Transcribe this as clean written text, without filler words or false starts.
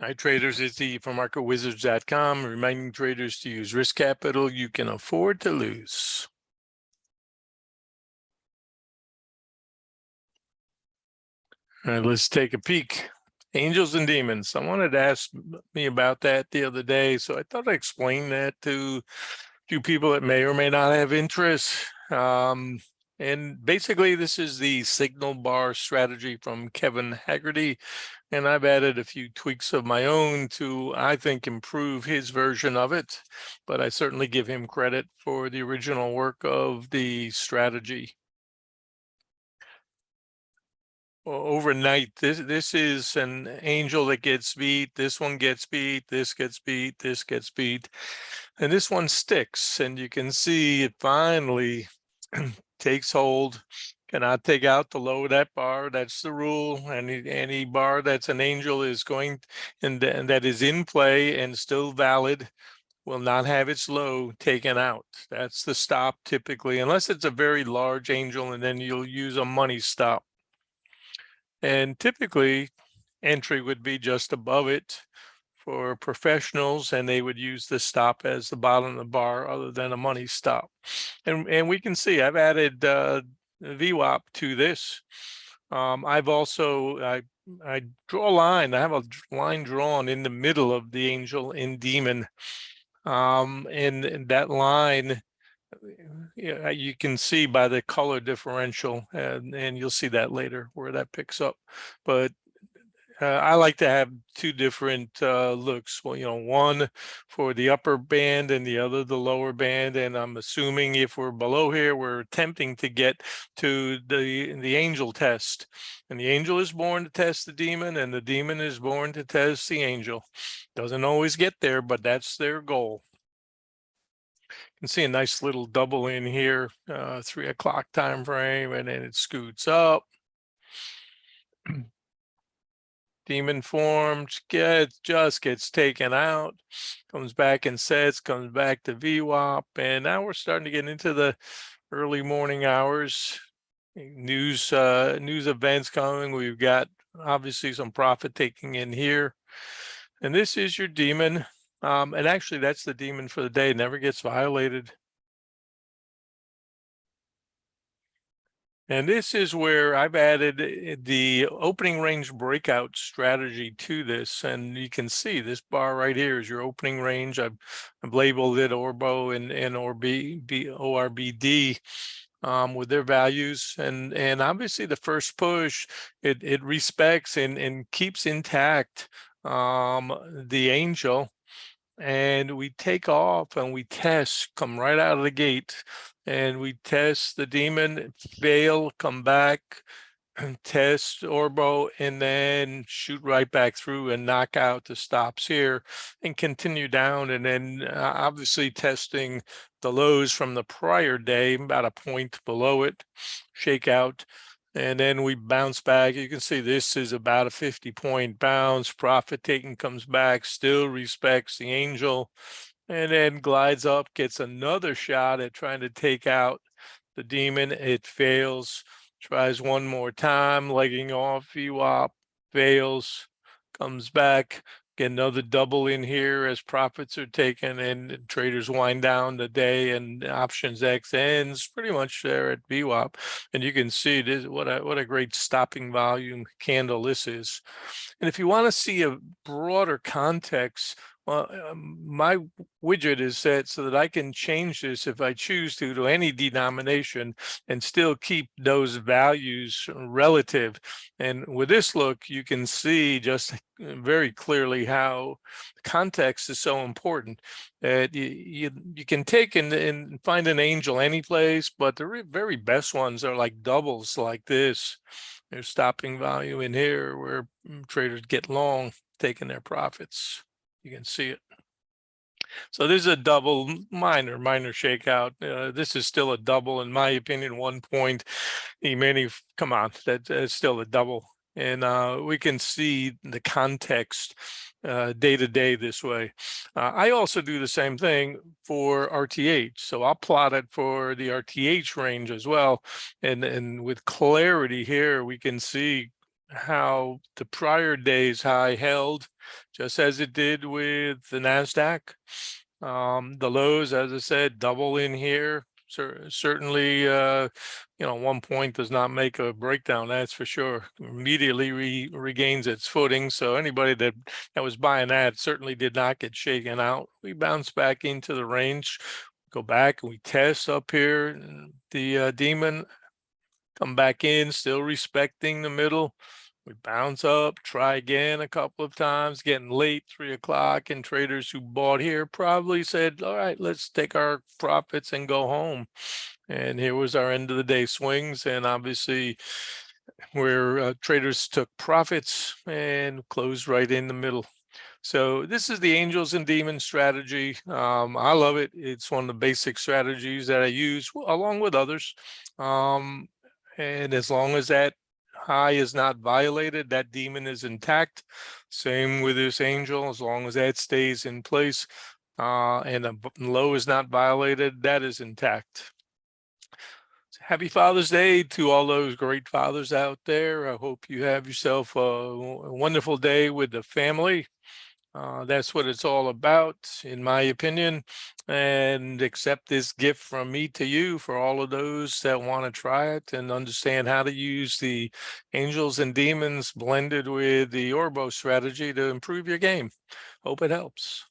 Hi traders, it's Thiis from MarketWizards.com, reminding traders to use risk capital you can afford to lose. All right, let's take a peek. Angels and demons. Someone had asked me about that the other day, so I thought I'd explain that to a few people that may or may not have interest. And basically, this is the signal bar strategy from Kewvin Haggerty. And I've added a few tweaks of my own to, I think, improve his version of it. But I certainly give him credit for the original work of the strategy. Overnight, this is an angel that gets beat. This one gets beat. This gets beat. This gets beat. And this one sticks. And you can see it finally takes hold. Cannot take out the low of that bar. That's the rule. Any bar that's an angel is going, and that is in play and still valid, will not have its low taken out. That's the stop typically, unless it's a very large angel, and then you'll use a money stop. And typically, entry would be just above it for professionals, and they would use the stop as the bottom of the bar other than a money stop. And we can see I've added VWAP to this. I've also, I draw a line. I have a line drawn in the middle of the angel in demon. And that line, yeah, you can see by the color differential, and you'll see that later where that picks up. But I like to have two different looks. Well, one for the upper band and the other the lower band. And I'm assuming if we're below here, we're attempting to get to the angel test. And the angel is born to test the demon, and the demon is born to test the angel. Doesn't always get there, but that's their goal. You can see a nice little double in here, 3 o'clock time frame, and then it scoots up. Demon form just gets taken out, comes back and sets, comes back to VWAP, and now we're starting to get into the early morning hours. News events coming. We've got obviously some profit taking in here, and this is your demon. And actually, that's the demon for the day. It never gets violated. And this is where I've added the opening range breakout strategy to this. And you can see this bar right here is your opening range. I've labeled it ORBO and ORBD with their values. And obviously the first push, it respects and keeps intact the angel. And we take off and we test, come right out of the gate, and we test the demon, fail, come back, test ORBO, and then shoot right back through and knock out the stops here and continue down. And then obviously testing the lows from the prior day, about a point below it, shake out. And then we bounce back. You can see this is about a 50-point bounce. Profit taking comes back, still respects the angel, and then glides up, gets another shot at trying to take out the demon. It fails. Tries one more time, legging off VWAP, fails, comes back. Get another double in here as profits are taken and traders wind down the day, and options X ends pretty much there at VWAP. And you can see this, what a great stopping volume candle this is. And if you want to see a broader context, my widget is set so that I can change this if I choose to any denomination and still keep those values relative. And with this look, you can see just very clearly how context is so important. You can take and find an angel any place, but the very best ones are like doubles like this. There's stopping value in here where traders get long, taking their profits. You can see it. So this is a double, minor shakeout. This is still a double, in my opinion. 1 point. Come on, that's still a double. And we can see the context day to day this way. I also do the same thing for RTH. So I'll plot it for the RTH range as well. And with clarity here, we can see how the prior day's high held, just as it did with the NASDAQ. The lows, as I said, double in here. Certainly, 1 point does not make a breakdown, that's for sure. Immediately regains its footing. So anybody that was buying that certainly did not get shaken out. We bounce back into the range, go back and we test up here. The demon, come back in, still respecting the middle. We bounce up, try again a couple of times, getting late, 3 o'clock, and traders who bought here probably said, all right, let's take our profits and go home. And here was our end of the day swings. And obviously where traders took profits and closed right in the middle. So this is the angels and demons strategy. I love it. It's one of the basic strategies that I use along with others. And as long as that high is not violated, that demon is intact. Same with this angel, as long as that stays in place and the low is not violated, that is intact. Happy Father's Day to all those great fathers out there. I hope you have yourself a wonderful day with the family. That's what it's all about, in my opinion. And accept this gift from me to you for all of those that want to try it and understand how to use the angels and demons blended with the Orbo strategy to improve your game. Hope it helps.